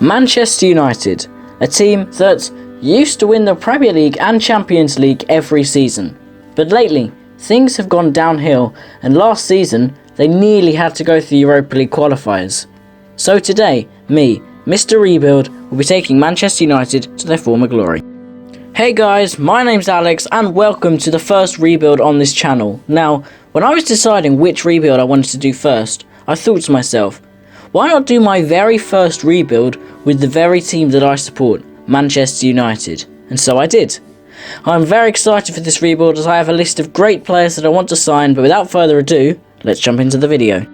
Manchester United, a team that used to win the Premier League and Champions League every season. But lately, things have gone downhill, and last season, they nearly had to go through the Europa League qualifiers. So today, me, Mr. Rebuild, will be taking Manchester United to their former glory. Hey guys, my name's Alex, and welcome to the first rebuild on this channel. Now, when I was deciding which rebuild I wanted to do first, I thought to myself, why not do my very first rebuild with the very team that I support, Manchester United? And so I did. I'm very excited for this rebuild as I have a list of great players that I want to sign, but without further ado, let's jump into the video.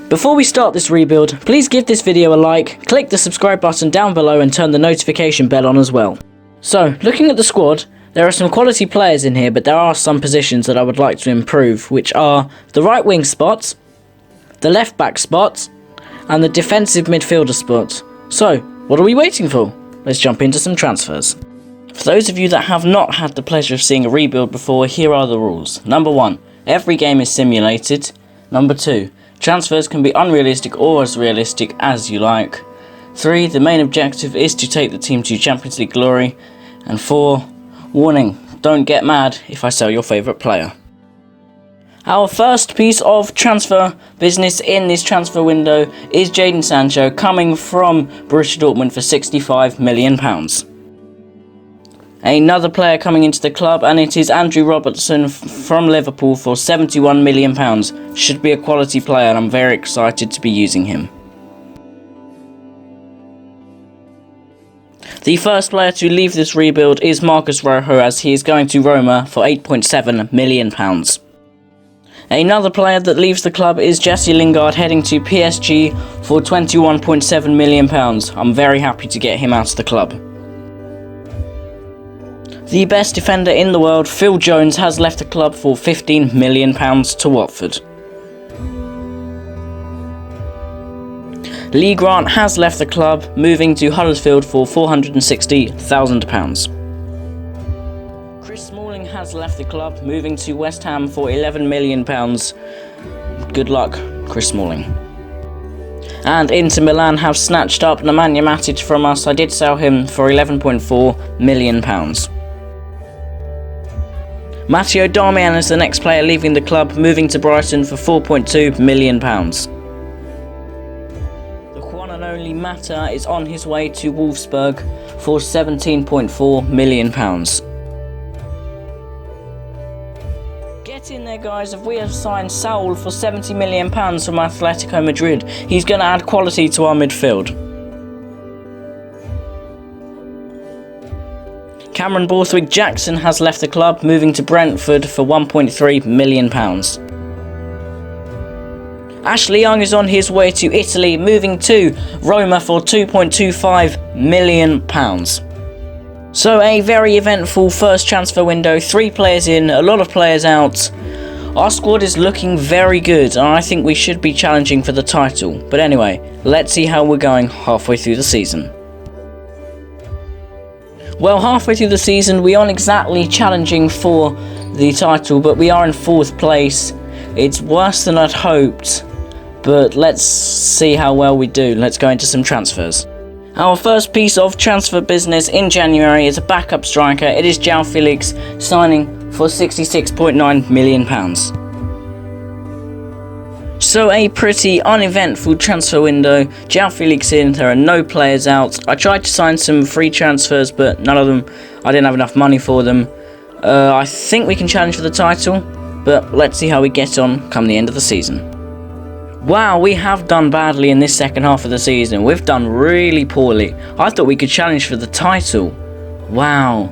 Before we start this rebuild, please give this video a like, click the subscribe button down below and turn the notification bell on as well. So, looking at the squad, there are some quality players in here, but there are some positions that I would like to improve, which are the right wing spot, the left back spot, and the defensive midfielder spot. So, what are we waiting for? Let's jump into some transfers. For those of you that have not had the pleasure of seeing a rebuild before, here are the rules. Number 1, every game is simulated. Number 2, transfers can be unrealistic or as realistic as you like. 3, the main objective is to take the team to Champions League glory. And 4, warning, don't get mad if I sell your favourite player. Our first piece of transfer business in this transfer window is Jadon Sancho, coming from Borussia Dortmund for £65 million. Another player coming into the club, and it is Andrew Robertson from Liverpool for £71 million. Should be a quality player, and I'm very excited to be using him. The first player to leave this rebuild is Marcos Rojo, as he is going to Roma for £8.7 million. Another player that leaves the club is Jesse Lingard, heading to PSG for £21.7 million. I'm very happy to get him out of the club. The best defender in the world, Phil Jones, has left the club for £15 million to Watford. Lee Grant has left the club, moving to Huddersfield for £460,000. Chris Smalling has left the club, moving to West Ham for £11 million. Good luck, Chris Smalling. And Inter Milan have snatched up Nemanja Matic from us. I did sell him for £11.4 million. Matteo Darmian is the next player leaving the club, moving to Brighton for £4.2 million. Only Mata is on his way to Wolfsburg for £17.4 million. Get in there, guys, if we have signed Saul for £70 million from Atletico Madrid. He's going to add quality to our midfield. Cameron Borthwick-Jackson has left the club, moving to Brentford for £1.3 million. Ashley Young is on his way to Italy, moving to Roma for £2.25 million. So a very eventful first transfer window, 3 players in, a lot of players out. Our squad is looking very good, and I think we should be challenging for the title. But anyway, let's see how we're going halfway through the season. Well, halfway through the season, we aren't exactly challenging for the title, but we are in 4th place. It's worse than I'd hoped, but let's see how well we do. Let's go into some transfers. Our first piece of transfer business in January is a backup striker. It is João Felix, signing for £66.9 million. So a pretty uneventful transfer window. João Felix in, there are no players out. I tried to sign some free transfers, but none of them, I didn't have enough money for them. I think we can challenge for the title, but let's see how we get on come the end of the season. Wow, we have done badly in this second half of the season. We've done really poorly. I thought we could challenge for the title. Wow.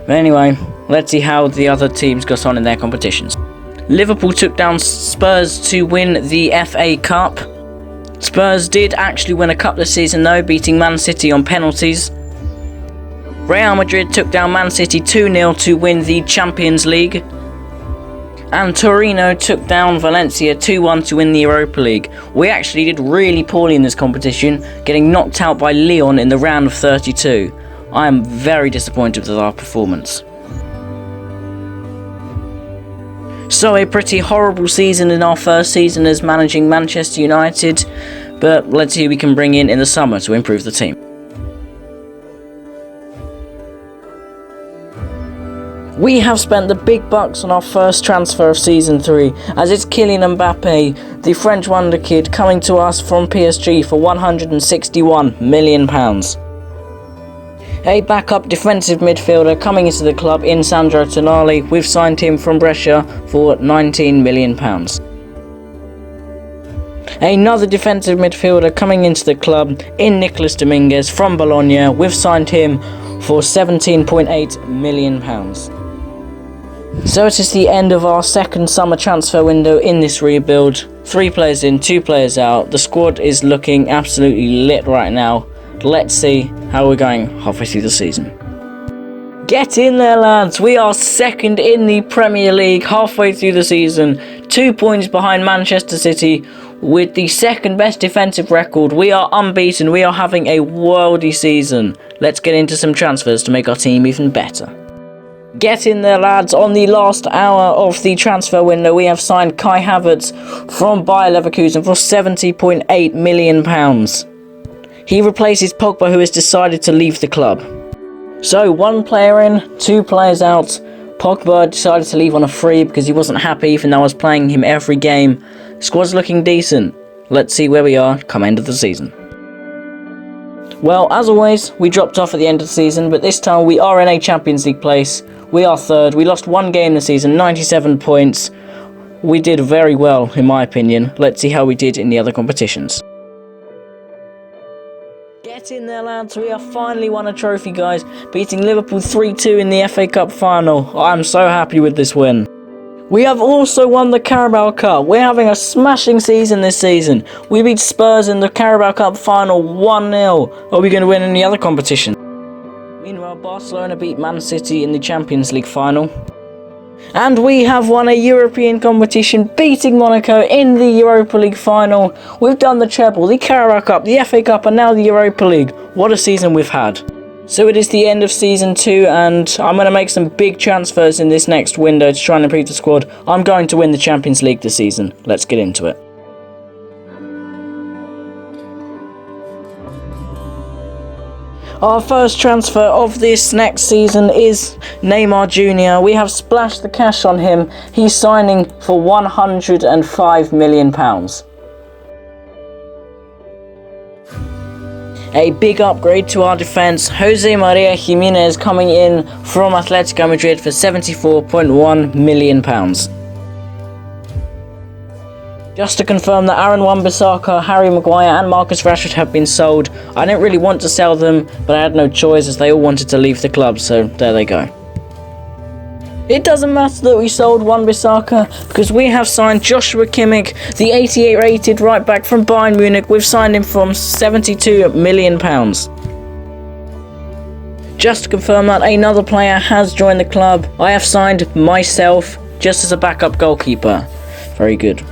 But anyway, let's see how the other teams got on in their competitions. Liverpool took down Spurs to win the FA Cup. Spurs did actually win a cup this season though, beating Man City on penalties. Real Madrid took down Man City 2-0 to win the Champions League. And Torino took down Valencia 2-1 to win the Europa League. We actually did really poorly in this competition, getting knocked out by Lyon in the round of 32. I am very disappointed with our performance. So a pretty horrible season in our first season as managing Manchester United. but let's see who we can bring in the summer to improve the team. We have spent the big bucks on our first transfer of Season 3, as it's Kylian Mbappe, the French wonder kid, coming to us from PSG for £161 million. A backup defensive midfielder coming into the club in Sandro Tonali. We've signed him from Brescia for £19 million. Another defensive midfielder coming into the club in Nicolas Dominguez from Bologna. We've signed him for £17.8 million. So it is the end of our second summer transfer window in this rebuild. 3 players in, 2 players out. The squad is looking absolutely lit right now. Let's see how we're going halfway through the season. Get in there, lads. We are second in the Premier League halfway through the season. 2 points behind Manchester City with the second best defensive record. We are unbeaten. We are having a worldy season. Let's get into some transfers to make our team even better. Get in there, lads. On the last hour of the transfer window, we have signed Kai Havertz from Bayer Leverkusen for £70.8 million. He replaces Pogba, who has decided to leave the club. So, 1 player in, 2 players out. Pogba decided to leave on a free because he wasn't happy, even though I was playing him every game. Squad's looking decent. Let's see where we are come end of the season. Well, as always, we dropped off at the end of the season, but this time we are in a Champions League place. We are third. We lost 1 game this season, 97 points. We did very well, in my opinion. Let's see how we did in the other competitions. Get in there, lads. We have finally won a trophy, guys, beating Liverpool 3-2 in the FA Cup final. I'm so happy with this win. We have also won the Carabao Cup. We're having a smashing season this season. We beat Spurs in the Carabao Cup final 1-0. Are we going to win any other competition? Meanwhile, Barcelona beat Man City in the Champions League final. And we have won a European competition, beating Monaco in the Europa League final. We've done the treble, the Carabao Cup, the FA Cup, and now the Europa League. What a season we've had. So it is the end of Season 2, and I'm going to make some big transfers in this next window to try and improve the squad. I'm going to win the Champions League this season. Let's get into it. Our first transfer of this next season is Neymar Jr. We have splashed the cash on him. He's signing for £105 million. A big upgrade to our defence, Jose Maria Jimenez coming in from Atletico Madrid for £74.1 million. Just to confirm that Aaron Wan-Bissaka, Harry Maguire and Marcus Rashford have been sold. I didn't really want to sell them, but I had no choice as they all wanted to leave the club, so there they go. It doesn't matter that we sold Wan-Bissaka because we have signed Joshua Kimmich, the 88 rated right back from Bayern Munich. We've signed him from £72 million. Just to confirm that another player has joined the club, I have signed myself just as a backup goalkeeper. Very good.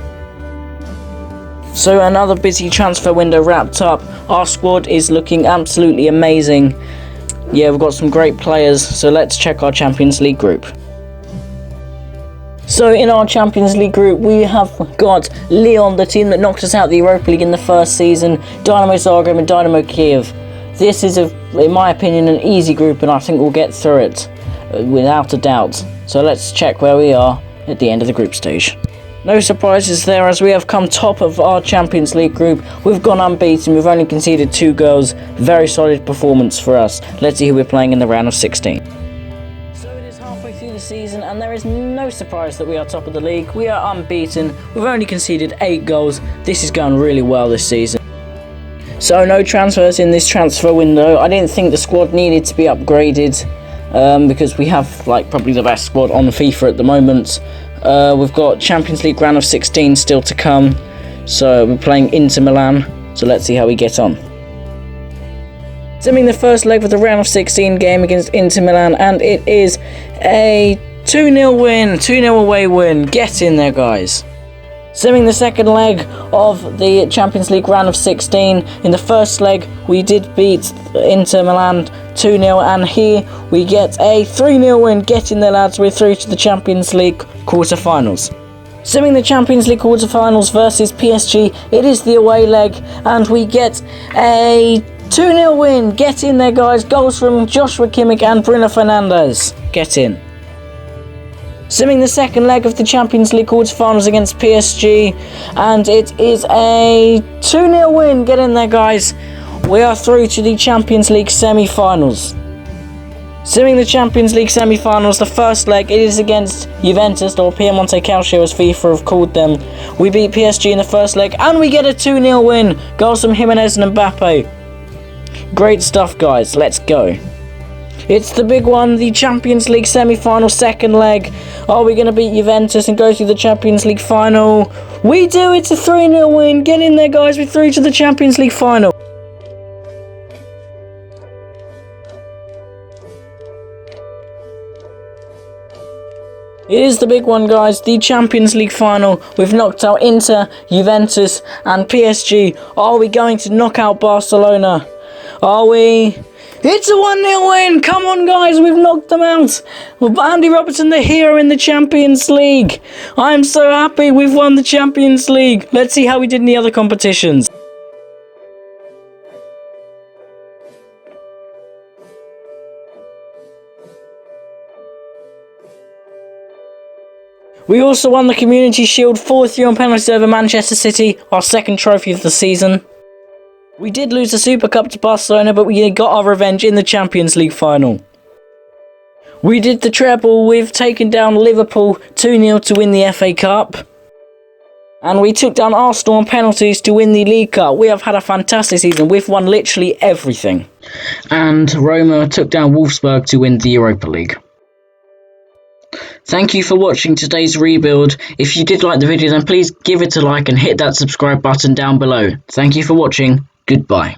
So another busy transfer window wrapped up. Our squad is looking absolutely amazing. Yeah, we've got some great players, so let's check our Champions League group. So in our Champions League group, we have got Lyon, the team that knocked us out of the Europa League in the first season, Dynamo Zagreb and Dynamo Kiev. This is, in my opinion, an easy group, and I think we'll get through it without a doubt. So let's check where we are at the end of the group stage. No surprises there, as we have come top of our Champions League group. We've gone unbeaten, we've only conceded 2 goals. Very solid performance for us. Let's see who we're playing in the round of 16. Through the season, and there is no surprise that we are top of the league. We are unbeaten. We've only conceded 8 goals. This is going really well this season. So no transfers in this transfer window. I didn't think the squad needed to be upgraded because we have probably the best squad on FIFA at the moment. We've got Champions League round of 16 still to come. So we're playing Inter Milan. So let's see how we get on. Simming the first leg of the round of 16 game against Inter Milan, and it is a 2-0 win, 2-0 away win. Get in there, guys. Simming the second leg of the Champions League round of 16. In the first leg, we did beat Inter Milan 2-0, and here we get a 3-0 win. Get in there, lads. We're through to the Champions League quarter-finals. Simming the Champions League quarterfinals versus PSG, it is the away leg, and we get a 2-0 win. Get in there, guys. Goals from Joshua Kimmich and Bruno Fernandes. Get in. Simming the second leg of the Champions League quarterfinals against PSG, and it is a 2-0 win. Get in there, guys. We are through to the Champions League semi-finals. Simming the Champions League semi-finals, the first leg, it is against Juventus, or Piemonte Calcio as FIFA have called them. We beat PSG in the first leg, and we get a 2-0 win. Goals from Jimenez and Mbappe. Great stuff, guys. Let's go. It's the big one, the Champions League semi-final second leg. Are we going to beat Juventus and go through the Champions League final? We do. It's a 3-0 win. Get in there, guys. We're through to the Champions League final. It is the big one, guys, the Champions League final. We've knocked out Inter, Juventus and PSG. Are we going to knock out Barcelona? Are we? It's a 1-0 win! Come on, guys, we've knocked them out! Andy Robertson, the hero in the Champions League. I'm so happy we've won the Champions League. Let's see how we did in the other competitions. We also won the Community Shield 4-3 on penalties over Manchester City, our second trophy of the season. We did lose the Super Cup to Barcelona, but we got our revenge in the Champions League final. We did the treble, we've taken down Liverpool 2-0 to win the FA Cup. And we took down Arsenal on penalties to win the League Cup. We have had a fantastic season, we've won literally everything. And Roma took down Wolfsburg to win the Europa League. Thank you for watching today's rebuild. If you did like the video, then please give it a like and hit that subscribe button down below. Thank you for watching. Goodbye.